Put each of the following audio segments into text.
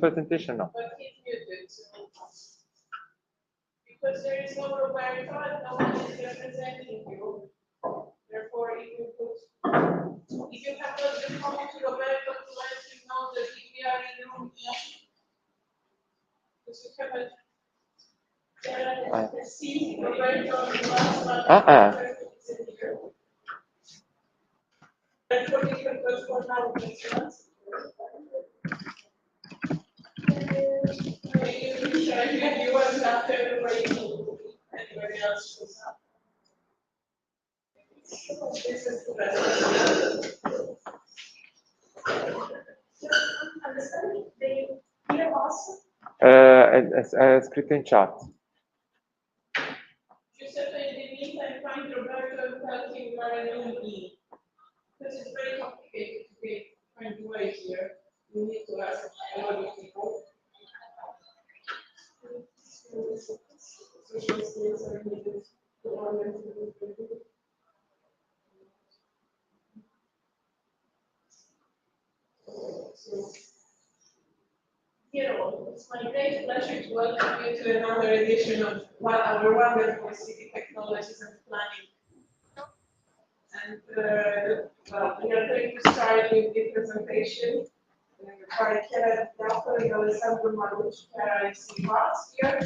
presentation now. But he's muted. Because there is no Roberto and no one is representing you. Therefore, if you have not responded to Roberto to let him know that we are in room E, because you haven't seen Roberto in the last one. For different because for now, you was after the rating. Anybody else was up? This is the best. Understanding they hear also? È scritto in chat. Giuseppe, in the meantime, find Roberto and tell him you are a new E. This is very complicated to find the way here. We need to ask a lot of people. Social skills are needed to orient to the people. It's my great pleasure to welcome you to another edition of our wonderful city technologies and planning. And well, we are going to start with the presentation by Chiara D'Appo and Alessandro Marucci. Chiara is in class here,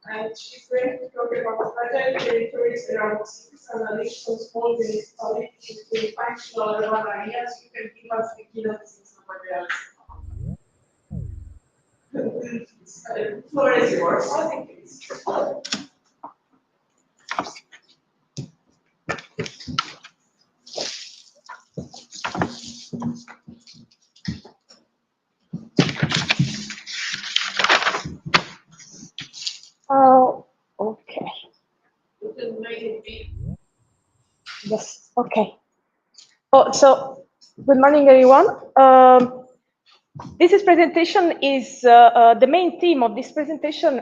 and she's going to talk about fragile territories around cities and addiction small municipalities to functional urban areas. You can give us the keynote since nobody else. The floor is yours. Thank you. Oh, okay. You can make it big. Yes, okay. Oh, so good morning, everyone. This presentation is the main theme of this presentation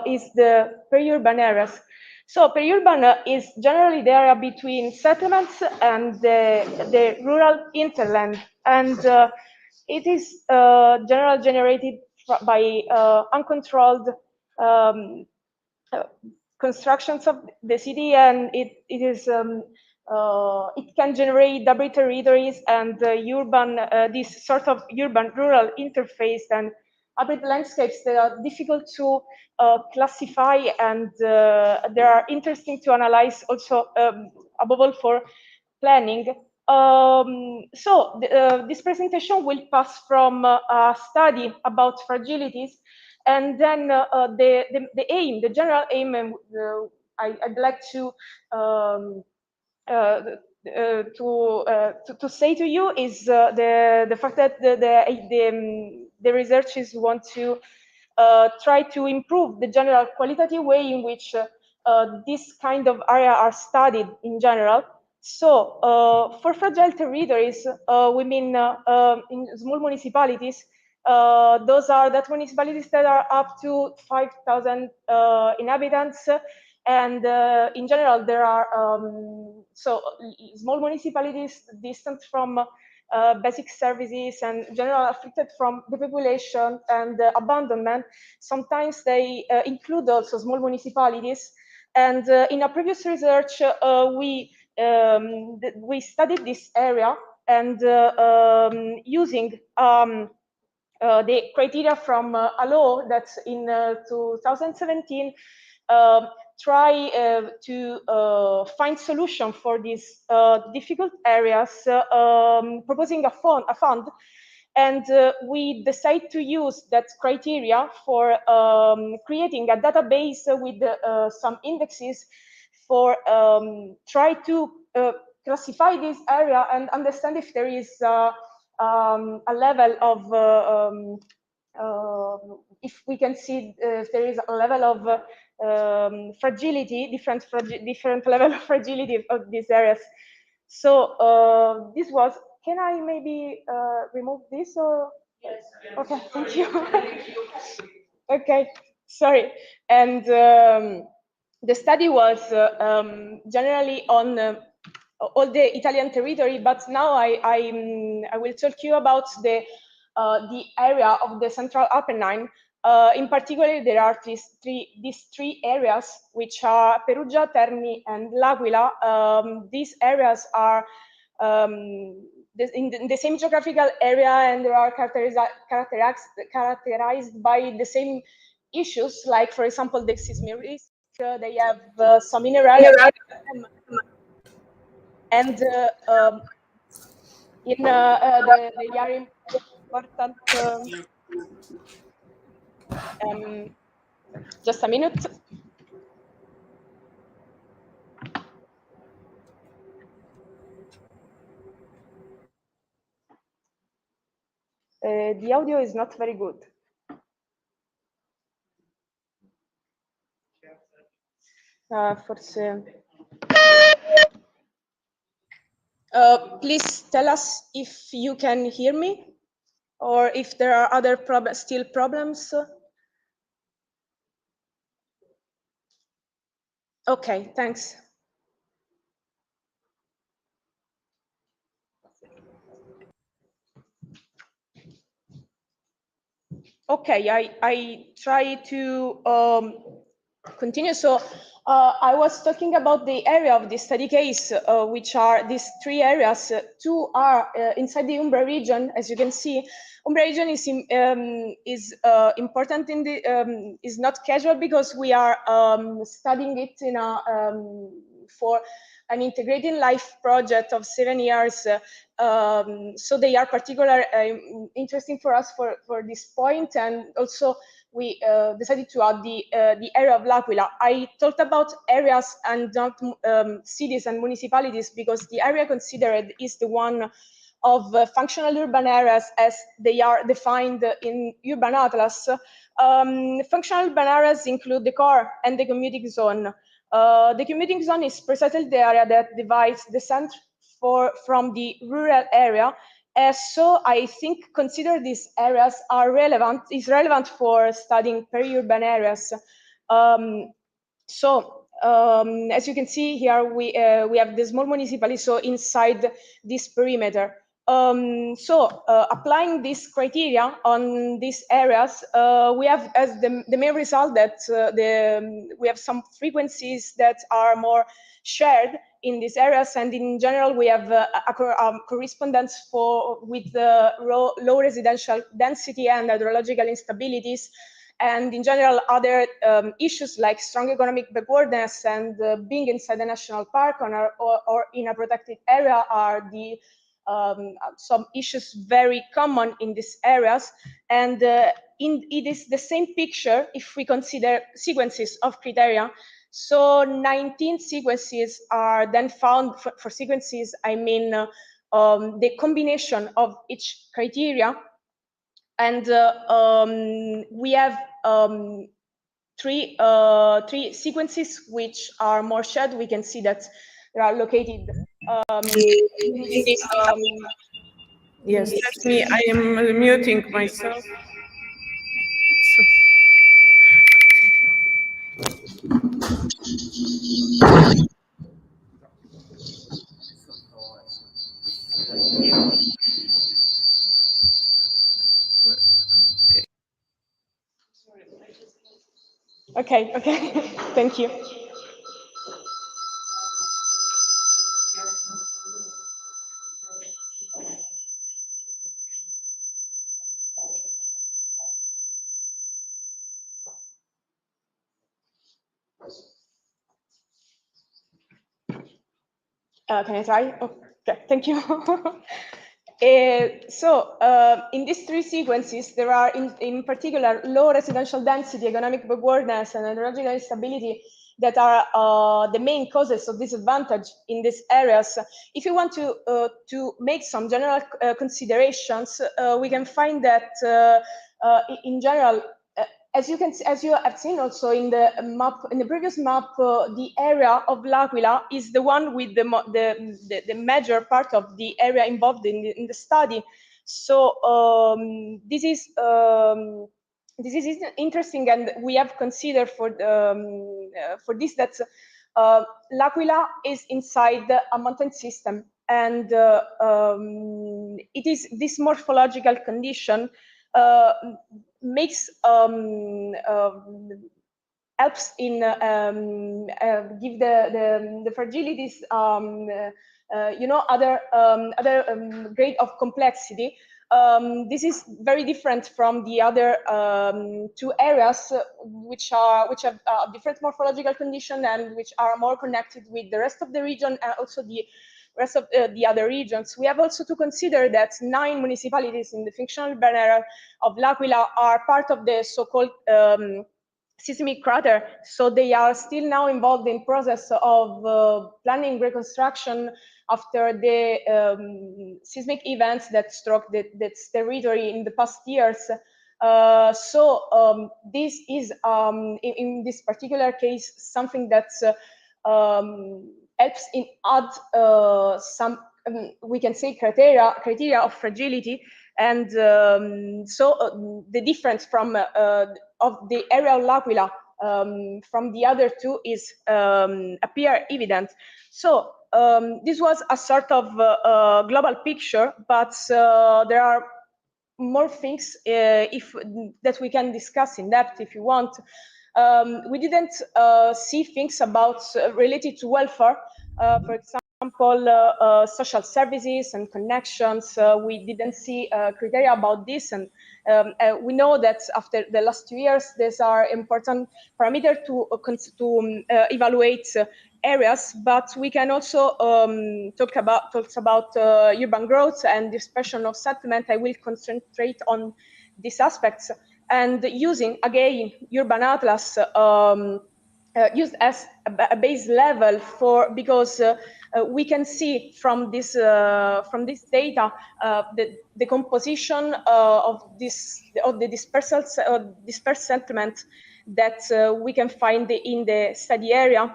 is the peri-urban areas. So peri-urban is generally the area between settlements and the rural hinterland, and it is generally generated by uncontrolled constructions of the city, and it can generate double territories and urban this sort of urban rural interface and hybrid landscapes that are difficult to classify, and they are interesting to analyze also above all for planning. This presentation will pass from a study about fragilities, and then the aim, the general aim, and I'd like to say to you is the fact that the researchers want to try to improve the general qualitative way in which this kind of area are studied in general. So for fragile territories, we mean in small municipalities. Those are municipalities that are up to 5,000 inhabitants, and in general there are small municipalities distant from basic services and generally afflicted from depopulation and abandonment. Sometimes they include also small municipalities, and in a previous research we studied this area, and using the criteria from a law that in 2017 try to find solution for these difficult areas, proposing a fund, and we decide to use that criteria for creating a database with some indexes for try to classify this area and understand if there is a level of if we can see if there is a level of fragility, different level of fragility of these areas. So this was. Can I maybe remove this or? Yes. Okay, thank you. Okay, sorry. And the study was generally on all the Italian territory, but now I will talk to you about the the area of the Central Apennine. In particular, there are these three areas, which are Perugia, Terni, and L'Aquila. These areas are in the same geographical area, and they are characterized by the same issues, like, for example, the seismic risk. They have some minerals, and they are important. Just a minute. The audio is not very good. Forse. Please tell us if you can hear me, or if there are other still problems. Okay, thanks. Okay, I try to continue. So I was talking about the area of the study case, which are these three areas. Two are inside the Umbria region, as you can see. Umbria region is important in the is not casual, because we are studying it in a for an integrated life project of 7 years. So they are particularly interesting for us for this point, and also we decided to add the area of L'Aquila. I talked about areas and not cities and municipalities, because the area considered is the one of functional urban areas as they are defined in Urban Atlas. Functional urban areas include the core and the commuting zone. The commuting zone is precisely the area that divides the center from the rural area. So I think consider these areas are relevant, is relevant for studying peri-urban areas. As you can see here, we have the small municipality, so inside this perimeter. Applying these criteria on these areas, we have as the main result that we have some frequencies that are more shared in these areas, and in general we have a correspondence with the low residential density and hydrological instabilities, and in general other issues like strong economic backwardness and being inside a national park or in a protected area are the some issues very common in these areas. And it is the same picture if we consider sequences of criteria. So 19 sequences are then found. For sequences, I mean the combination of each criteria. And we have three sequences which are more shared. We can see that they are located yes, that's me. I am muting myself. Okay, thank you. Can I try? Okay, thank you. In these three sequences, there are in particular low residential density, economic backwardness, and hydrological instability that are the main causes of disadvantage in these areas. If you want to make some general considerations, we can find that in general, as you have seen also in the map, in the previous map, the area of L'Aquila is the one with the major part of the area involved in the study. So this is interesting, and we have considered for this that L'Aquila is inside a mountain system. and it is this morphological condition makes helps in give the fragilities, other grade of complexity. This is very different from the other two areas, which have a different morphological condition and which are more connected with the rest of the region and also the rest of the other regions. We have also to consider that 9 municipalities in the functional urban area of L'Aquila are part of the so-called seismic crater, so they are still now involved in process of planning reconstruction after the seismic events that struck that territory in the past years. This is, in this particular case, something that helps in add some, we can say, criteria of fragility. And the difference from of the area of L'Aquila from the other two is appear evident. So this was a sort of global picture, but there are more things that we can discuss in depth if you want. We didn't see things about related to welfare, for example, social services and connections. We didn't see criteria about this, and we know that after the last 2 years, these are important parameters to evaluate areas. But we can also talk about urban growth and dispersion of settlement. I will concentrate on these aspects, and using again urban atlas used as a base level because we can see from this data the composition of the dispersed settlement that we can find in the study area.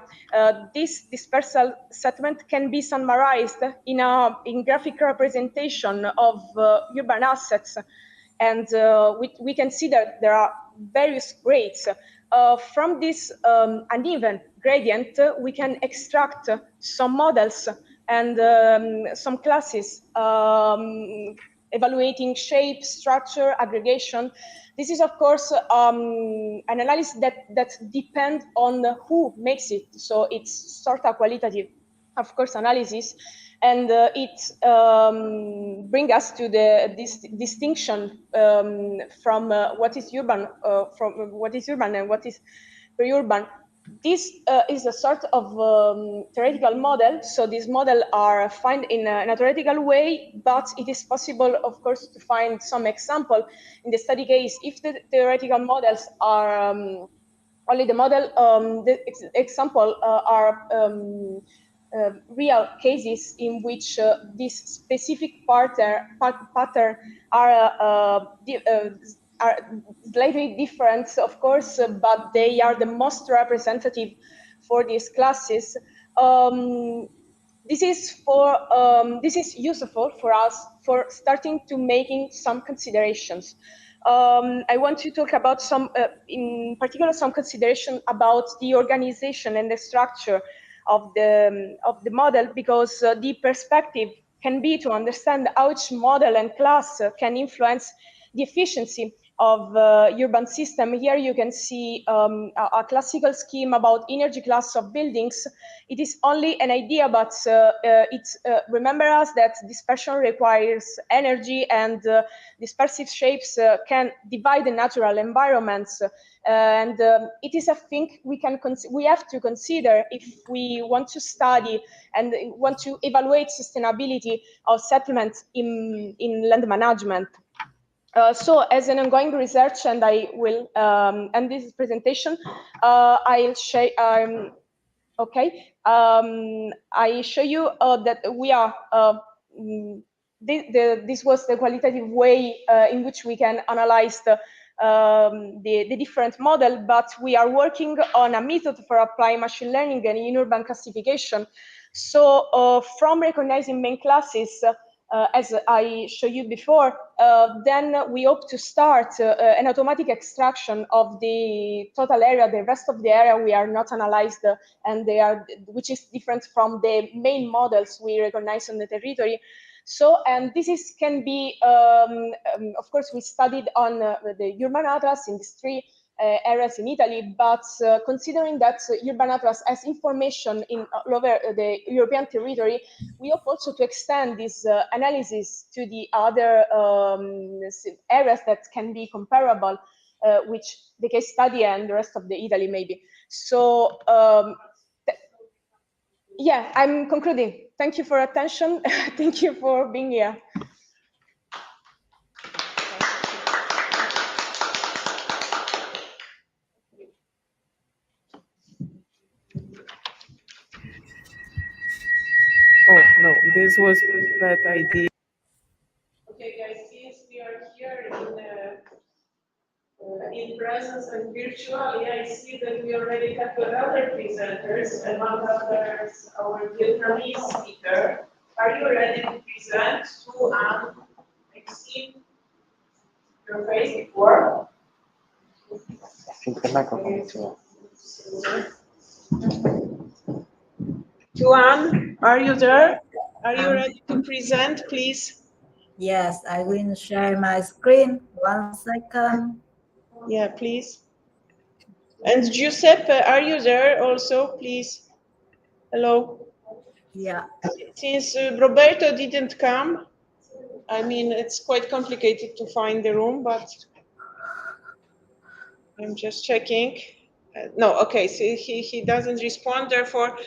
This dispersed settlement can be summarized in graphic representation of urban assets, and we can see that there are various grades. From this uneven gradient, we can extract some models and some classes evaluating shape, structure, aggregation. This is, of course, an analysis that depends on who makes it. So it's sort of qualitative, of course, analysis. And it brings us to this distinction from what is urban, and what is pre-urban. This is a sort of theoretical model. So these models are found in a theoretical way, but it is possible, of course, to find some example in the study case. If the theoretical models are only the model, the example are real cases in which this specific pattern are slightly different, of course, but they are the most representative for these classes. This is useful for us for starting to making some considerations. I want to talk about some, in particular, some consideration about the organization and the structure of the model, because the perspective can be to understand how each model and class can influence the efficiency of urban system. Here you can see a classical scheme about energy class of buildings. It is only an idea, but remember us that dispersion requires energy, and dispersive shapes can divide the natural environments. And it is a thing we have to consider if we want to study and want to evaluate sustainability of settlements in land management. So as an ongoing research, and I will end this presentation, I'll show I show you that we are this was the qualitative way in which we can analyze the different model, but we are working on a method for applying machine learning and in urban classification. So from recognizing main classes, as I showed you before, then we hope to start an automatic extraction of the total area, the rest of the area we are not analyzed, and which is different from the main models we recognize on the territory. So, and this can be, of course, we studied on the urban atlas in these three areas in Italy, but considering that urban atlas has information in all over the European territory, we hope also to extend this analysis to the other areas that can be comparable, which the case study and the rest of the Italy maybe. So yeah, I'm concluding. Thank you for attention. Thank you for being here. Oh, no, this was that idea. Okay, guys, since we are here in presence and virtually, I see that we already have other presenters, among others, our Vietnamese speaker. Are you ready to present to I've seen your face before? I think the microphone is here. Tuan, are you there? Are you ready to present, please? Yes, I will share my screen. 1 second. Yeah, please. And Giuseppe, are you there also, please? Hello. Yeah. Since Roberto didn't come, I mean, it's quite complicated to find the room, but I'm just checking. No, okay, so he doesn't respond. Therefore,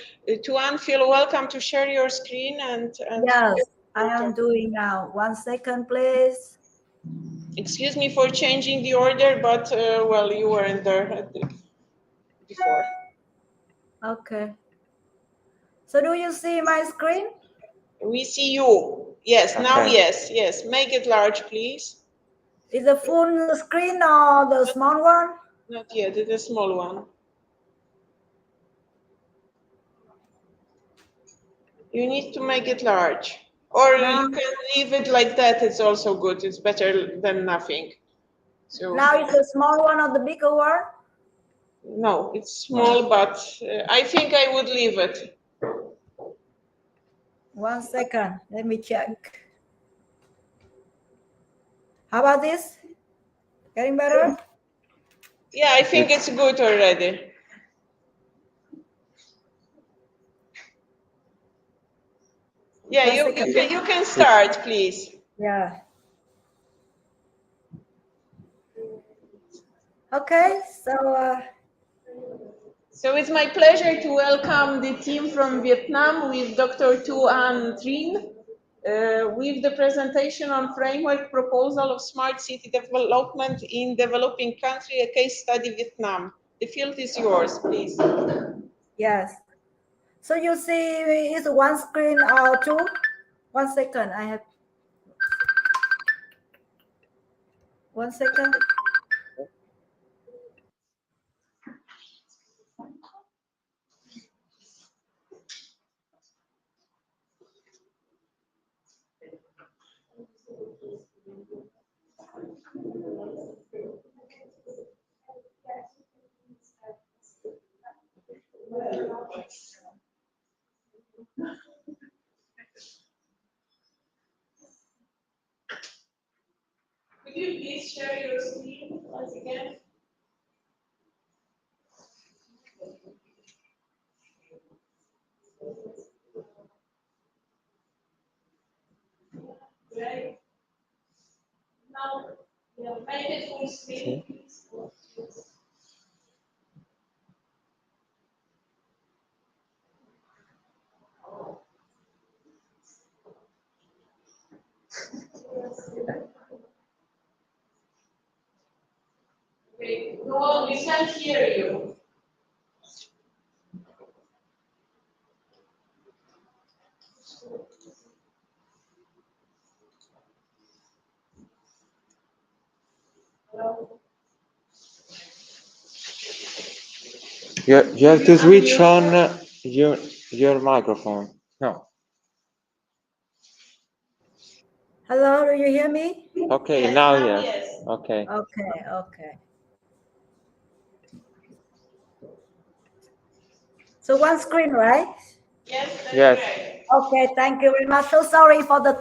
Tuan, feel welcome to share your screen and Yes, I am doing now. 1 second, please. excuse me for changing the order, but well, you weren't there before. Okay. So do you see my screen? We see you. Yes, Okay. now yes. Make it large, please. Is the full screen or the small one? Not yet, it's a small one. You need to make it large. Or Now, you can leave it like that, it's also good. It's better than nothing. So now it's the small one or the bigger one? no, it's small, but I think I would leave it. 1 second, let me check. How about this? Getting better? Yeah, I think it's good already. Yeah, you can start, please. Yeah. Okay, So it's my pleasure to welcome the team from Vietnam with Dr. Tu Anh Trinh with the presentation on framework proposal of smart city development in developing country, a case study Vietnam. The field is yours, please. yes. So you see it's one screen or two? 1 second, I have 1 second. Could you please share your screen once again? Right. Now, make it full screen, please. Okay, no, we can't hear you. You have to switch on your microphone. No. Hello, do you hear me? Okay, Yes, now now yes. yes. Okay. Okay. So one screen, right? Yes, that's Yes. right. Okay, thank you very much. So sorry for the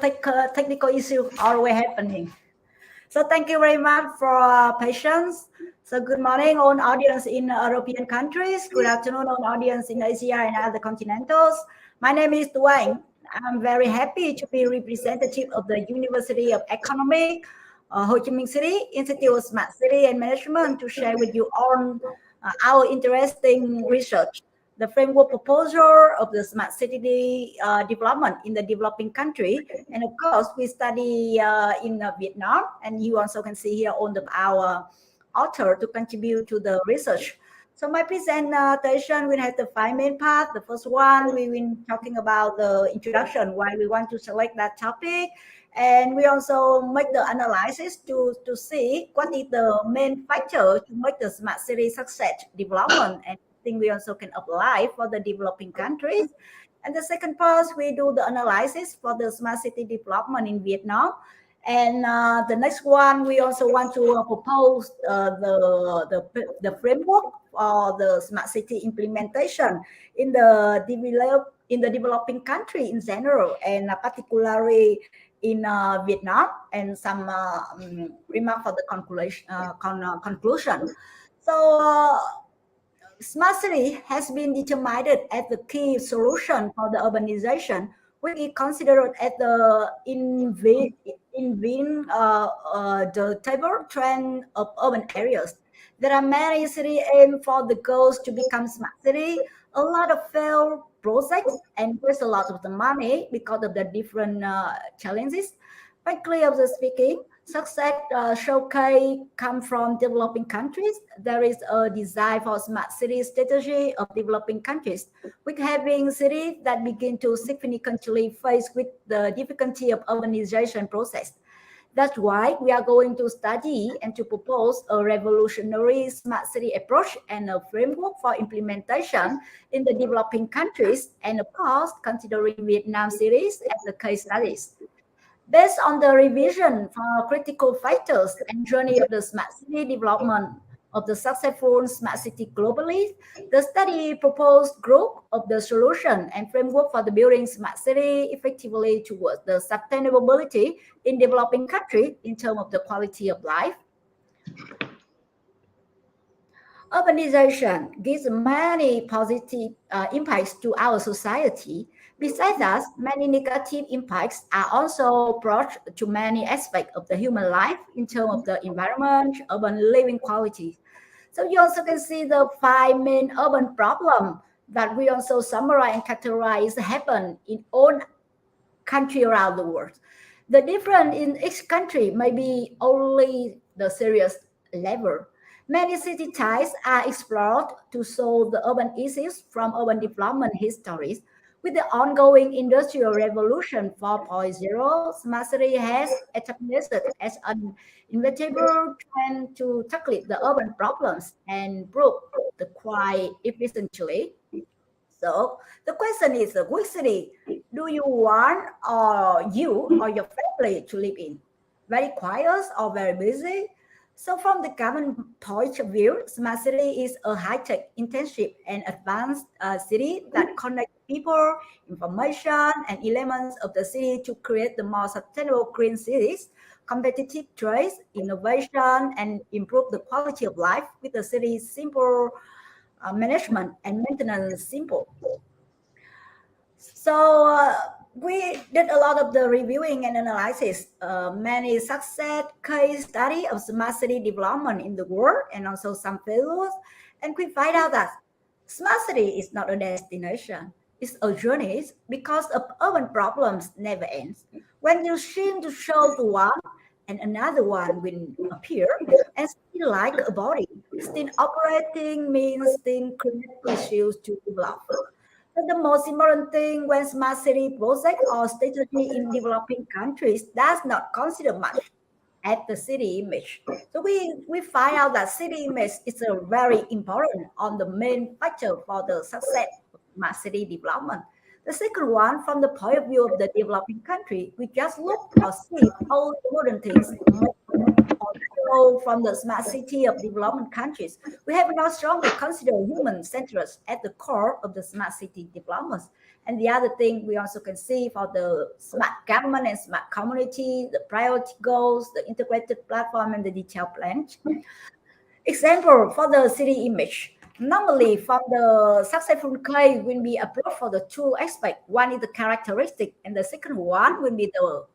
technical issue always happening. So thank you very much for patience. So good morning on audience in European countries. Good afternoon on audience in Asia and other continentals. My name is Duane. I'm very happy to be representative of the University of Economics, Ho Chi Minh City, Institute of Smart City and Management to share with you on our interesting research, the framework proposal of the smart city development in the developing country. And of course, we study in Vietnam, and you also can see here on our author to contribute to the research. So my presentation will have the 5 main parts. The first one, we will talking about the introduction, why we want to select that topic. And we also make the analysis to see what is the main factor to make the smart city success development, and think we also can apply for the developing countries. And the second part, we do the analysis for the smart city development in Vietnam. And the next one, we also want to propose the framework for the smart city implementation in the developing country in general, and particularly in Vietnam, and some remark for the conclusion. So smart city has been determined as the key solution for the urbanization, which is considered as the the table trend of urban areas. There are many cities aim for the goals to become smart city. A lot of failed projects and waste a lot of the money because of the different challenges. But clearly speaking, success showcase come from developing countries. There is a desire for smart city strategy of developing countries, with having cities that begin to significantly face with the difficulty of urbanization process. That's why we are going to study and to propose a revolutionary smart city approach and a framework for implementation in the developing countries, and of course, considering Vietnam cities as the case studies. Based on the revision for critical factors and journey of the smart city development of the successful smart city globally, the study proposed group of the solution and framework for the building smart city effectively towards the sustainability in developing countries in terms of the quality of life. Urbanization gives many positive impacts to our society. Besides that, many negative impacts are also brought to many aspects of the human life in terms of the environment, urban living quality. So you also can see the 5 main urban problems that we also summarize and categorize happen in all country around the world. The difference in each country may be only the serious level. Many city types are explored to solve the urban issues from urban development histories. With the ongoing industrial revolution 4.0, smart city has established as an inevitable trend to tackle the urban problems and improve the quite efficiently. So the question is, which city do you want or you or your family to live in? Very quiet or very busy? So from the government point of view, smart city is a high-tech, intensive, and advanced city that connects people, information, and elements of the city to create the more sustainable green cities, competitive trade, innovation, and improve the quality of life with the city's simple management and maintenance simple. So we did a lot of the reviewing and analysis, many success case study of smart city development in the world, and also some failures. And we find out that smart city is not a destination; it's a journey because of urban problems never ends. When you seem to solve one, and another one will appear, and still like a body, still operating means still create issues to develop. But the most important thing when smart city project or strategy in developing countries does not consider much at the city image. So we find out that city image is a very important on the main factor for the success of smart city development. The second one, from the point of view of the developing country, we just look or see all the modern things from the smart city of development countries. We have now strongly considered human centered at the core of the smart city developments. And the other thing we also can see for the smart government and smart community, the priority goals, the integrated platform, and the detailed plan. Example for the city image. Normally, from the successful case will be approached for the two aspects. One is the characteristic, and the second one will be the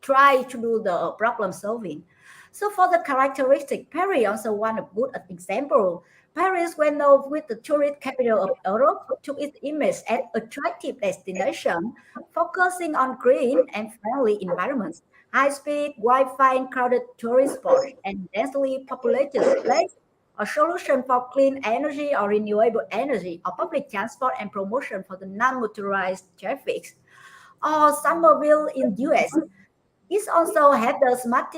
try to do the problem solving. So for the characteristic, Paris also one a good example. Paris, well known with the tourist capital of Europe, took its image as attractive destination, focusing on green and friendly environments, high-speed Wi-Fi and crowded tourist spots, and densely populated places. A solution for clean energy or renewable energy, or public transport and promotion for the non-motorized traffic. Or Somerville in US. It also had the smart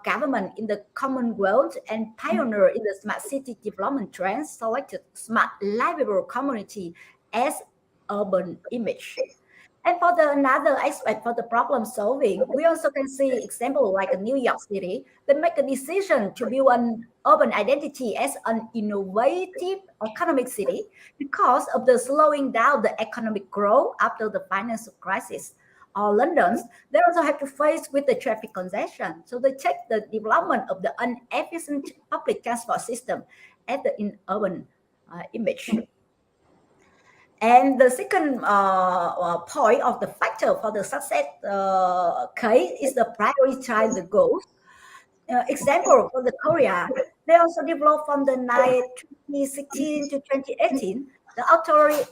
government in the Commonwealth and pioneer in the smart city development trends, selected smart livable community as urban image. And for the another aspect for the problem solving, we also can see example like New York City. They make a decision to build an urban identity as an innovative economic city because of the slowing down the economic growth after the financial crisis. Or London's, they also have to face with the traffic congestion. So they check the development of the inefficient public transport system at the in urban image. And the second point of the factor for the success case is the prioritize the goals. Example for the Korea, they also developed from the 2016 to 2018. The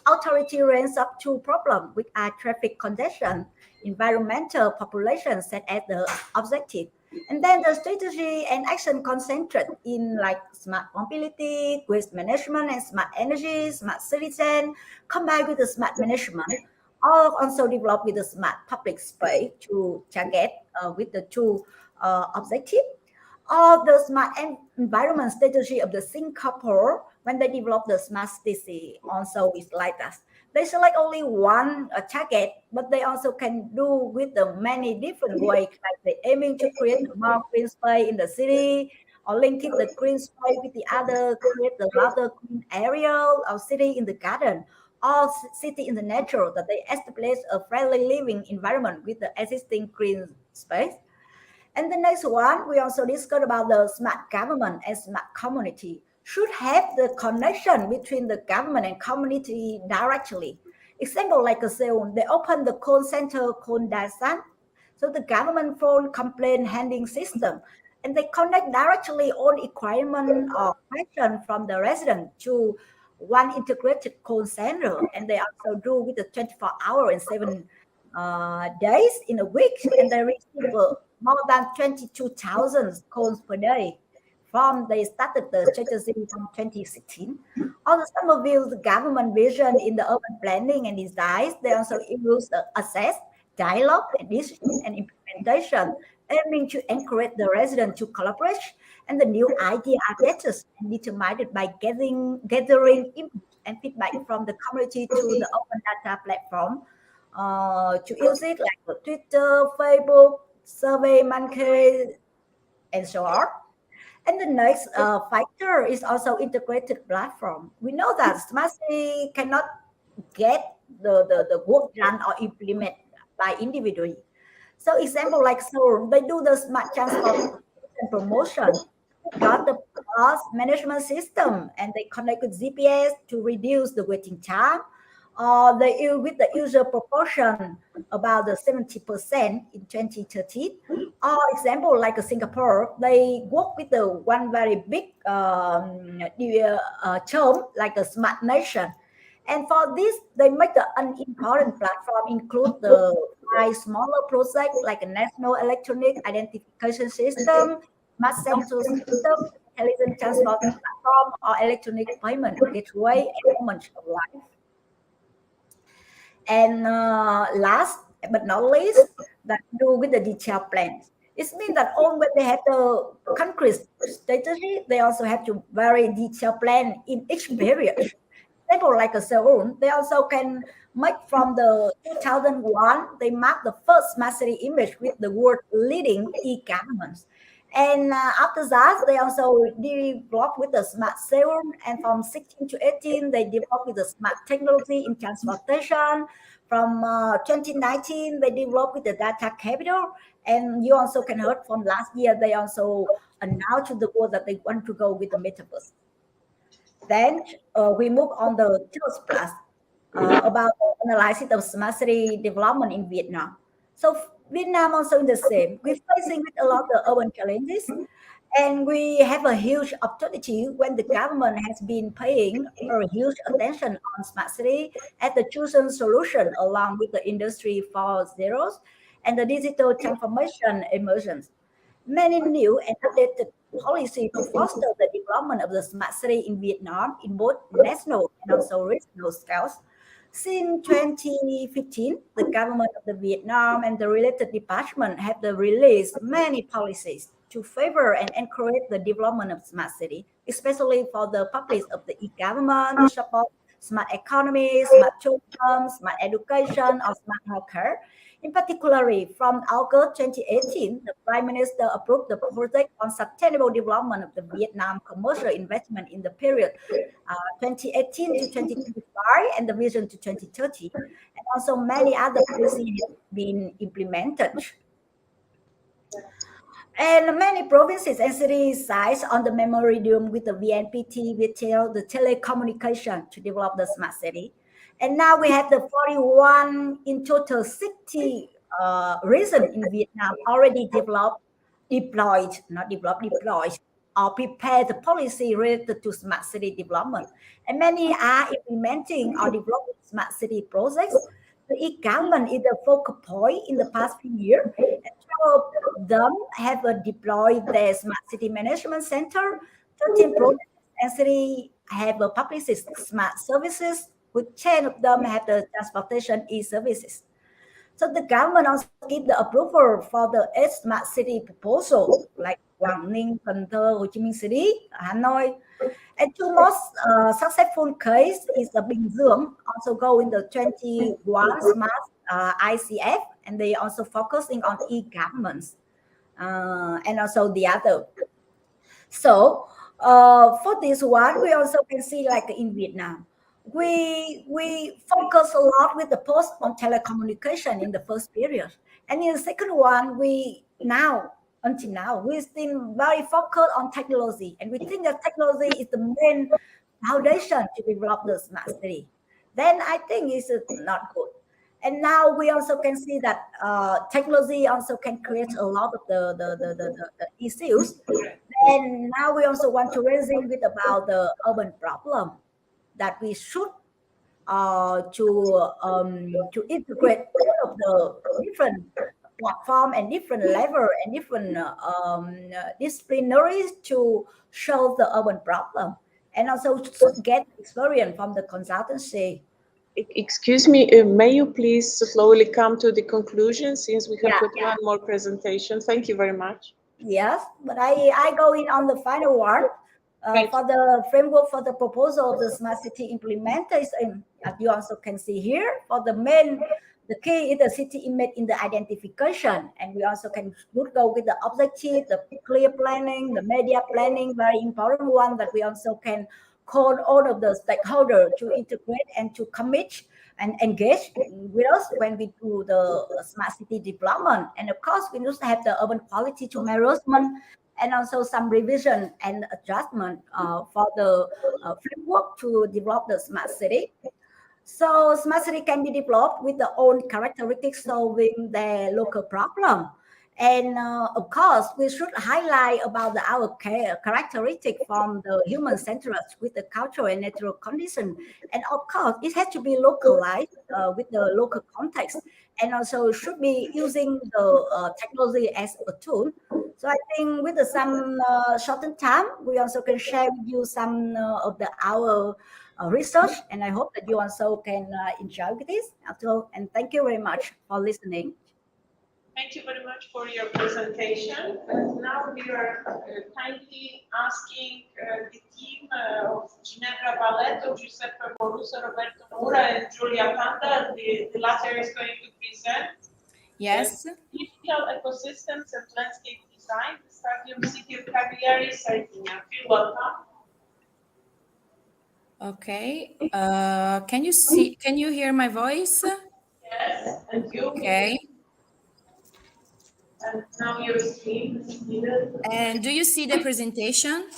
authority ranks up two problems, which are traffic congestion, environmental population set as the objective. And then the strategy and action concentrate in like smart mobility, waste management, and smart energy, smart citizen, combined with the smart management, all also developed with the smart public space to target with the two objectives. All the smart environment strategy of the Singapore, when they develop the smart city, also is like that. They select only one target, but they also can do with the many different ways, like they aiming to create more green space in the city, or linking the green space with the other, create the larger green area or city in the garden, or city in the nature, that they establish a friendly living environment with the existing green space. And the next one, we also discussed about the smart government and smart community should have the connection between the government and community directly. Example like a Seoul, they open the call center called Dasan, so the government phone complaint handling system, and they connect directly all requirement or question from the resident to one integrated call center, and they also do with the 24 hour and 7 days in a week, and they receive more than 22,000 calls per day. From they started the strategy from 2016. Also, some of the government vision in the urban planning and design, they also use the assess, dialogue, and decision and implementation, aiming to encourage the resident to collaborate, and the new idea are better and determined by gathering input and feedback from the community to the open data platform to use it like Twitter, Facebook, Survey Monkey, and so on. And the next factor is also integrated platform. We know that smart city cannot get the work done or implement by individually. So example like Seoul, they do the smart transport and promotion, got the bus management system, and they connect with GPS to reduce the waiting time. They use with the user proportion about the 70% in 2013. Example like Singapore, they work with the one very big term like a smart nation. And for this, they make the unimportant platform include the 5 smaller projects like a national electronic identification system, smart central system, intelligent transport platform, or electronic payment gateway and moment of life. And last but not least, that do with the detailed plans. It means that all when they have the concrete strategy, they also have to very detailed plan in each period. example, like a Seoul, they also can make from the 2001, they mark the first smart city image with the word leading e-governments. And after that, they also developed with the smart Seoul. And from 16 to 18, they developed with the smart technology in transportation. From 2019, they developed with the data capital. And you also can heard from last year, they also announced to the world that they want to go with the metaverse. Then we move on the third plus about analysis of smart city development in Vietnam. So Vietnam also in the same. We're facing with a lot of urban challenges, and we have a huge opportunity when the government has been paying a huge attention on smart city as the chosen solution along with the industry 4.0 and the digital transformation emergence. Many new and updated policy to foster the development of the smart city in Vietnam in both national and also regional scales. Since 2015, the government of the Vietnam and the related department have released many policies to favor and encourage the development of smart city, especially for the public of the e-government to support smart economy, smart tourism, smart education, or smart healthcare. In particular, from August 2018, the Prime Minister approved the project on sustainable development of the Vietnam commercial investment in the period 2018 to 2025 and the vision to 2030. And also many other policies have been implemented. And many provinces and cities size on the memorandum with the VNPT, with the telecommunication to develop the smart city. And now we have the 41 in total city region in Vietnam already deployed, or prepare the policy related to smart city development. And many are implementing or developing smart city projects. The e-government is the focal point in the past few years. And two of them have deployed their smart city management center. 13 projects and cities have published smart services, with 10 of them have the transportation e-services. So the government also give the approval for the 8 smart city proposal, like Quảng Ninh, Cần Thơ, Hồ Chí Minh City, Hanoi. And two most successful case is the Bình Dương, also go in the 21 smart ICF, and they also focusing on e-governments and also the other. So for this one, we also can see like in Vietnam, we focus a lot with the post on telecommunication in the first period, and in the second one, until now, we still very focused on technology, and we think that technology is the main foundation to develop the smart city. Then I think it's not good. And now we also can see that technology also can create a lot of the issues. And now we also want to reason with about the urban problem that we should to integrate all of the different platform and different level and different disciplinaries to solve the urban problem, and also to get experience from the consultancy. Excuse me, may you please slowly come to the conclusion, since we have one more presentation. Thank you very much. Yes, but I go in on the final one. For the framework for the proposal of the smart city implementation, as you also can see here, for the key is the city image in the identification, and we also can go with the objective, the clear planning, the media planning, very important one that we also can call all of the stakeholders to integrate and to commit and engage with us when we do the smart city development. And of course, we need to have the urban quality to management, and also some revision and adjustment for the framework to develop the smart city. So smart city can be developed with their own characteristics, solving their local problem. And of course, we should highlight about our characteristic from the human centered with the cultural and natural condition. And of course, it has to be localized with the local context, and also should be using the technology as a tool. So I think with some shortened time, we also can share with you some of our research, and I hope that you also can enjoy with this. And thank you very much for listening. Thank you very much for your presentation. And now we are kindly asking the team of Ginevra Ballet Roberto, Giuseppe Boruso, Roberto Mura, and Giulia Panda. The latter is going to present. Yes. Digital ecosystems and landscape design, the Stadium City of Cagliari, Sardinia. Feel welcome. Okay. Can you hear my voice? Yes, and you. Okay. And now your screen is needed. And do you see the presentation?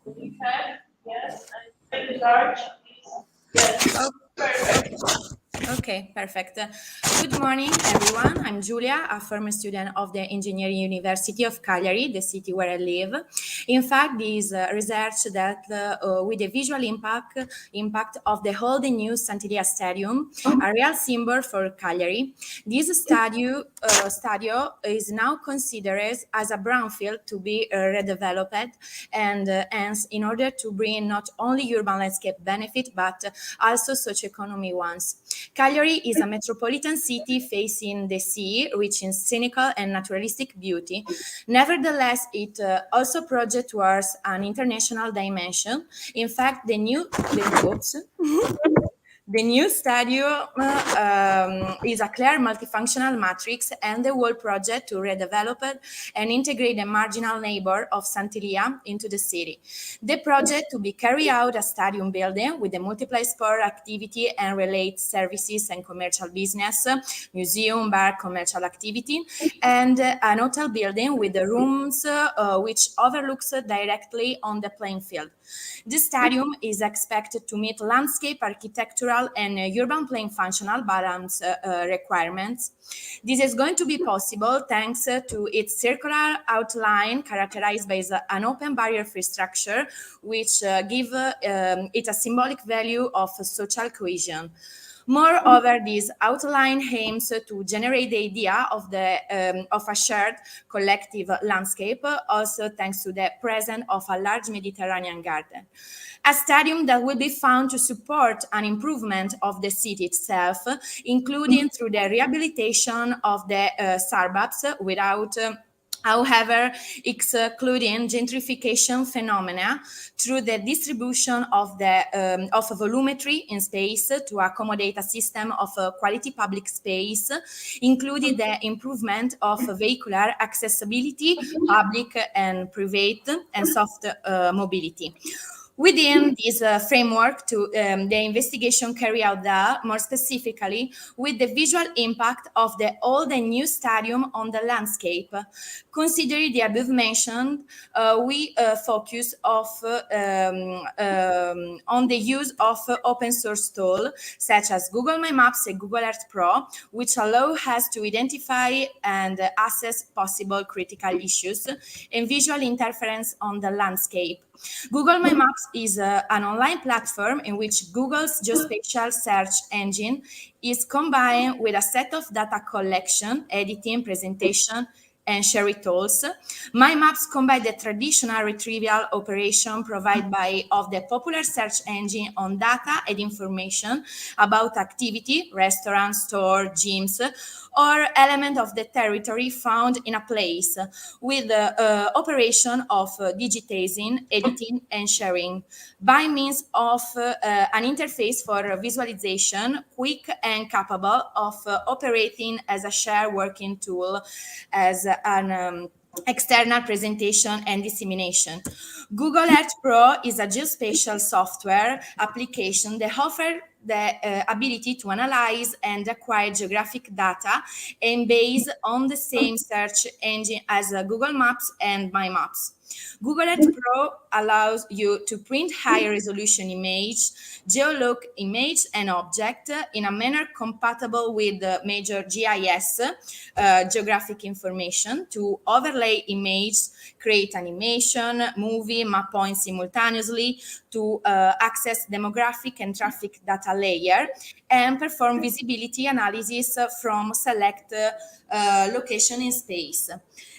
You can, yes, and very large, please. Yes, perfect. Okay, perfect. Good morning, everyone. I'm Giulia, a former student of the Engineering University of Cagliari, the city where I live. In fact, this research that with the visual impact of the whole the new Santilia Stadium, a real symbol for Cagliari. This stadio is now considered as a brownfield to be redeveloped, and hence in order to bring not only urban landscape benefit but also socioeconomic ones. Cagliari is a metropolitan city facing the sea, rich in scenical and naturalistic beauty. Nevertheless, it also projects towards an international dimension. In fact, the new stadium is a clear multifunctional matrix, and the whole project to redevelop it and integrate the marginal neighbor of Santilia into the city. The project to be carried out a stadium building with a multiple sport activity and related services and commercial business, museum, bar, commercial activity, and an hotel building with the rooms which overlooks directly on the playing field. The stadium is expected to meet landscape, architectural, and urban plane functional balance requirements. This is going to be possible thanks to its circular outline characterized by an open barrier-free structure, which give it a symbolic value of social cohesion. Moreover, this outline aims to generate the idea of a shared collective landscape, also thanks to the presence of a large Mediterranean garden. A stadium that will be found to support an improvement of the city itself, including through the rehabilitation of the suburbs without however, excluding gentrification phenomena through the distribution of volumetry in space to accommodate a system of quality public space, including the improvement of vehicular accessibility, public and private, and soft mobility. Within this framework, the investigation carried out there, more specifically, with the visual impact of the old and new stadium on the landscape. Considering the above mentioned, we focus on the use of open source tools such as Google My Maps and Google Earth Pro, which allow us to identify and assess possible critical issues and visual interference on the landscape. Google My Maps is an online platform in which Google's geospatial search engine is combined with a set of data collection, editing, presentation, and sharing tools. My Maps combine the traditional retrieval operation provided of the popular search engine on data and information about activity, restaurants, stores, gyms, or element of the territory found in a place, with the operation of digitizing, editing, and sharing by means of an interface for visualization, quick and capable of operating as a shared working tool, as an external presentation and dissemination. Google Earth Pro is a geospatial software application that offers the ability to analyze and acquire geographic data and based on the same search engine as Google Maps and My Maps. Google Earth Pro allows you to print high resolution image, geoloc image and object in a manner compatible with the major GIS, geographic information, to overlay image, create animation, movie, map points simultaneously, to access demographic and traffic data layer, and perform visibility analysis from select location in space.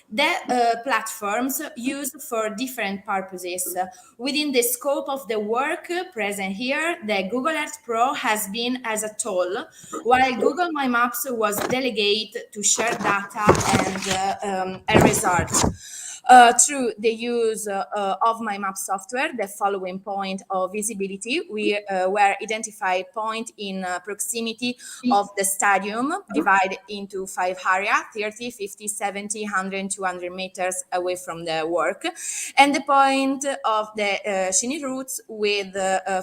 The platforms used for different purposes. Within the scope of the work present here, the Google Earth Pro has been as a tool, while Google My Maps was delegated to share data and results. Through the use of my map software, the following point of visibility were identified point in proximity of the stadium, divided into 5 areas, 30, 50, 70, 100, 200 meters away from the work, and the point of the scenic routes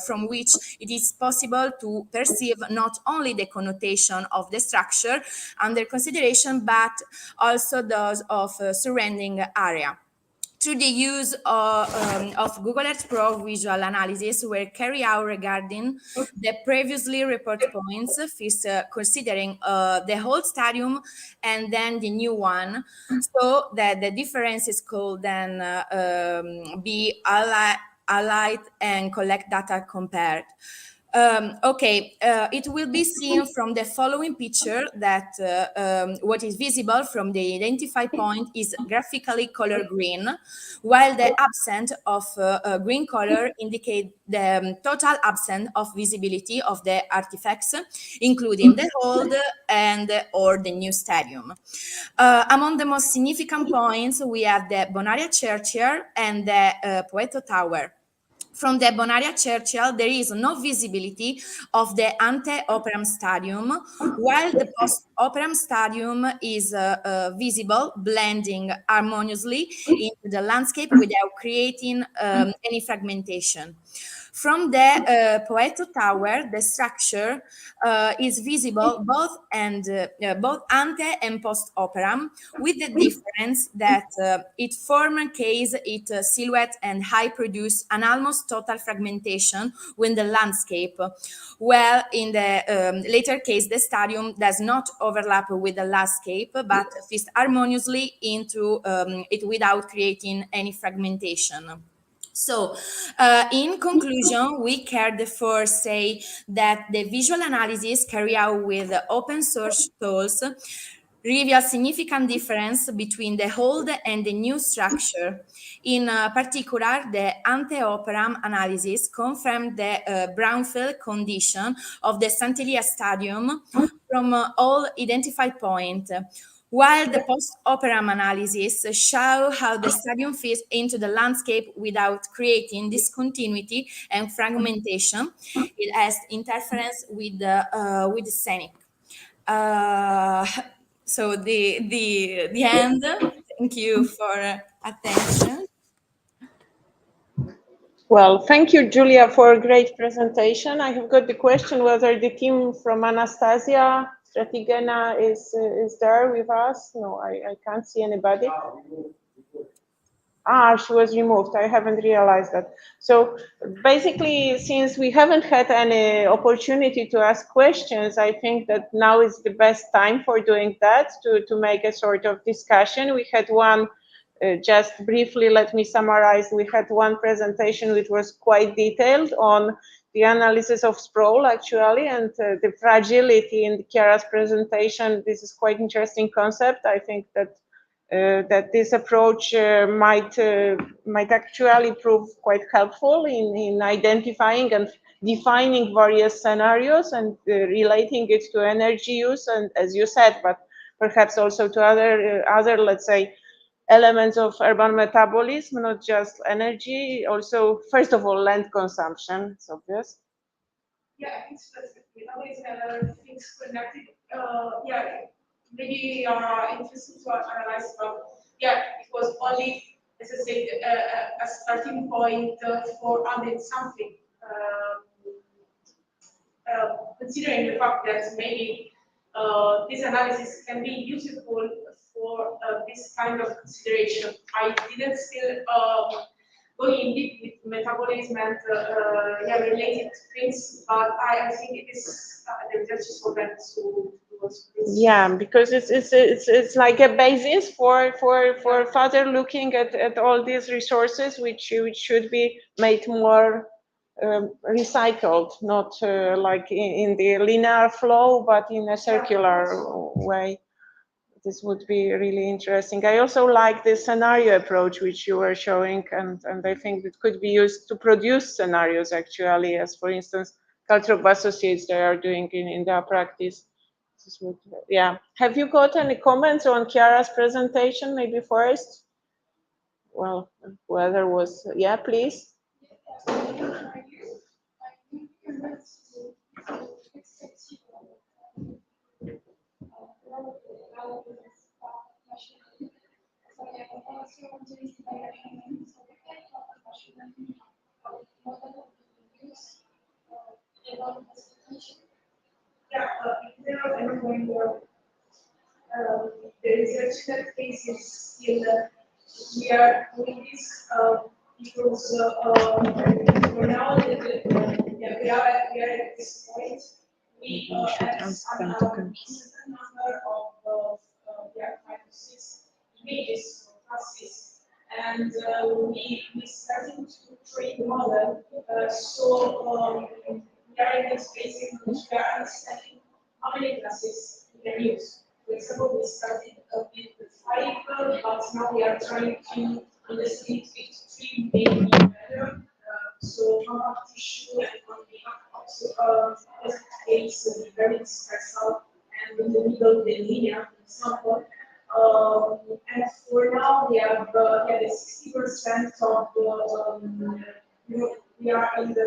from which it is possible to perceive not only the connotation of the structure under consideration, but also those of surrounding area. Through the use of Google Earth Pro visual analysis were carried out regarding the previously reported points, first considering the whole stadium and then the new one, so that the differences could then be allied and collect data compared. It will be seen from the following picture that what is visible from the identified point is graphically color green, while the absence of green color indicate the total absence of visibility of the artifacts, including the old and or the new stadium. Among the most significant points, we have the Bonaria Churchyard and the Poeto Tower. From the Bonaria Churchyard, there is no visibility of the ante-operam stadium, while the post-operam stadium is visible, blending harmoniously into the landscape without creating any fragmentation. From the Poeto Tower, the structure is visible both ante and post-operam, with the difference that it former case, its silhouette and height produce an almost total fragmentation with the landscape, while in the later case, the stadium does not overlap with the landscape, but fits harmoniously into it without creating any fragmentation. So, in conclusion, we can therefore say that the visual analysis carried out with open source tools reveal significant difference between the old and the new structure. In particular, the ante-operam analysis confirmed the brownfield condition of the Sant'Elia Stadium from all identified points, while the post-operam analysis show how the stadium fits into the landscape without creating discontinuity and fragmentation. It has interference with the scenic. So the end. Thank you for attention. Well, thank you, Julia, for a great presentation. I have got the question whether the team from Anastasia Stratigena is there with us. No, I can't see anybody. She was removed. I haven't realized that. So basically, since we haven't had any opportunity to ask questions, I think that now is the best time for doing that, to make a sort of discussion. We had one, just briefly, let me summarize. We had one presentation which was quite detailed on the analysis of sprawl, actually, and the fragility in Chiara's presentation. This is quite interesting concept. I think that that this approach might actually prove quite helpful in identifying and defining various scenarios and relating it to energy use, and as you said, but perhaps also to other let's say elements of urban metabolism, not just energy, also first of all land consumption. It's obvious. Yeah, I think specifically always things connected. Maybe interesting to analyze about. Yeah, it was only, as I said, a starting point for adding something. Considering the fact that maybe this analysis can be useful for this kind of consideration. I didn't still go in deep with metabolism and related things, but I think it is the research is open to. Yeah, because it's like a basis for further looking at all these resources, which should be made more recycled, not like in the linear flow, but in a circular way. This would be really interesting. I also like the scenario approach which you were showing, and I think it could be used to produce scenarios actually, as for instance, Caltrop Associates they are doing in their practice. Yeah. Have you got any comments on Chiara's presentation, maybe first? well, whoever was, yeah, please. Yeah, in general, I'm going to the research that case is still we are doing this because for now yeah, we are at this point. We have some certain number of yeah, 5 to 6 images or classes, and we started to train the model. So we are in this phase in which we are understanding how many classes we can use. For example, we started with 5, but now we are trying to understand it 3 maybe better. So how tissue and on the also case very special and in the middle the linear, for example. And for now we have yeah, the 60% of we are in the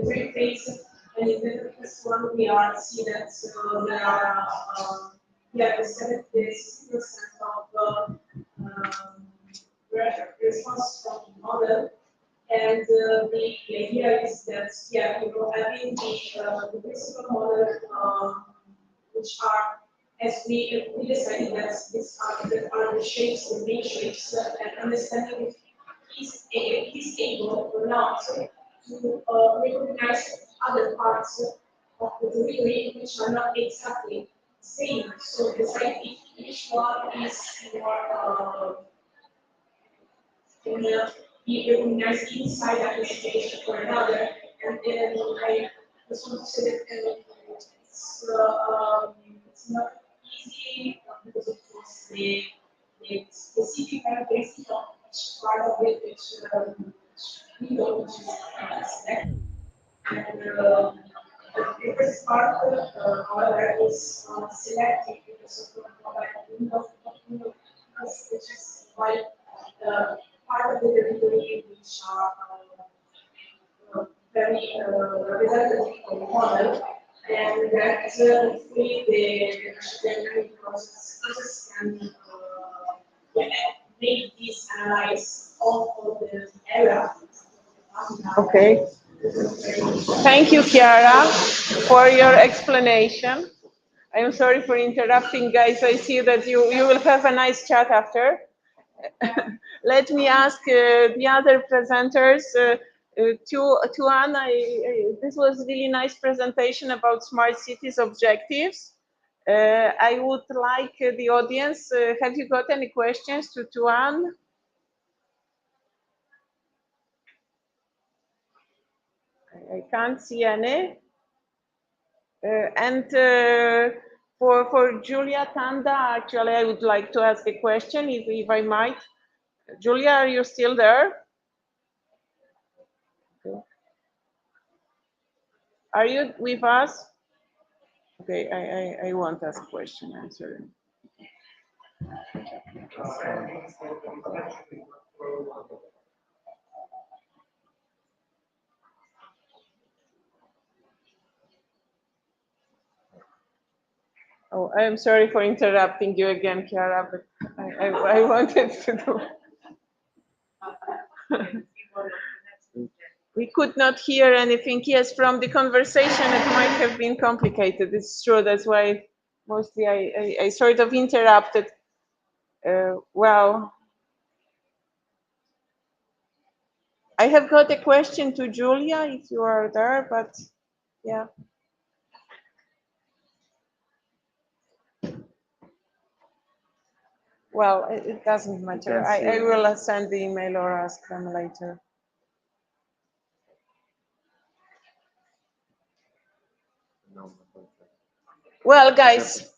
third phase, and in the first one we are seeing that there are yeah, the 60% of response from the model. And the idea is that, yeah, you know, having the principal model, which are, as we decided that these are the shapes, the main shapes, and understanding if he's able or not to recognize other parts of the delivery which are not exactly the same. So decide if each one is more can be recognized inside that investigation for another. And then I just want to say that it's not easy because of course the specific characteristic of each part of it, which we know which is selected. And the first part, however, is selected because of the window, which is quite part of the delivery which are very representative of the model, and that hopefully the machine learning process can make this analyze all of the error. Okay. Thank you, Chiara, for your explanation. I'm sorry for interrupting, guys. I see that you will have a nice chat after. Let me ask the other presenters. To Anna, this was a really nice presentation about smart cities objectives. I would like the audience, have you got any questions to Anne? I can't see any. And for Julia Tanda, actually, I would like to ask a question, if I might. Julia, are you still there? Okay. Are you with us? Okay, I won't ask a question, I'm sorry. Oh, I'm sorry for interrupting you again, Chiara, but I wanted to do. We could not hear anything. Yes, from the conversation, it might have been complicated. It's true. That's why mostly I sort of interrupted. Well, I have got a question to Julia, if you are there, but yeah. Well, it doesn't matter. I will send the email or ask them later. Well, guys,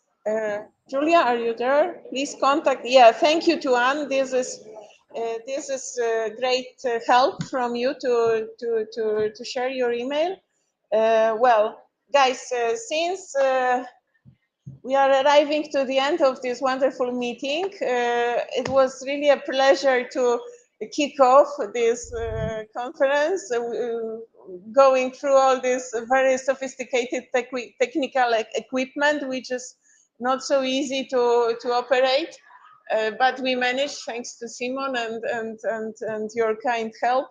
Julia, are you there? Please contact. Yeah, thank you to Anne. This is great help from you to share your email. Well, guys, since we are arriving to the end of this wonderful meeting. It was really a pleasure to kick off this conference, going through all this very sophisticated technical equipment, which is not so easy to operate. But we managed, thanks to Simon and your kind help.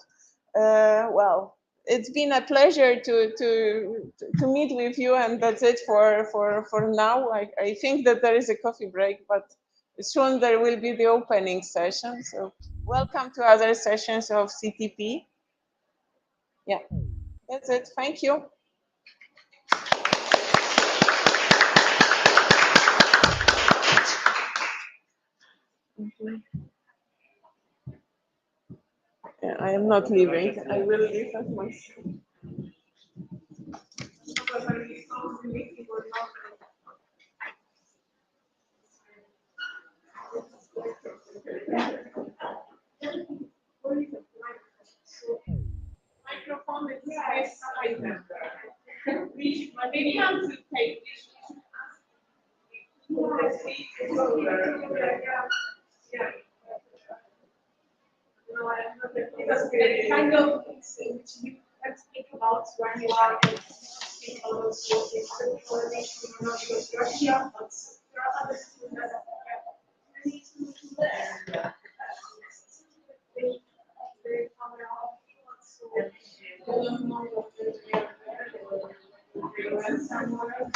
Well, it's been a pleasure to meet with you, and that's it for now. I think that there is a coffee break, but soon there will be the opening session. So welcome to other sessions of CTP. Yeah, that's it. Thank you. Yeah, I am not leaving. I will leave at myself. Microphone is this item. Maybe I should take this. Yeah. No, I'm not. Because the kind of things which you can speak about when you are speaking about information, not your structure, but there are other things that need to learn. They come around, so I don't know what they went somewhere.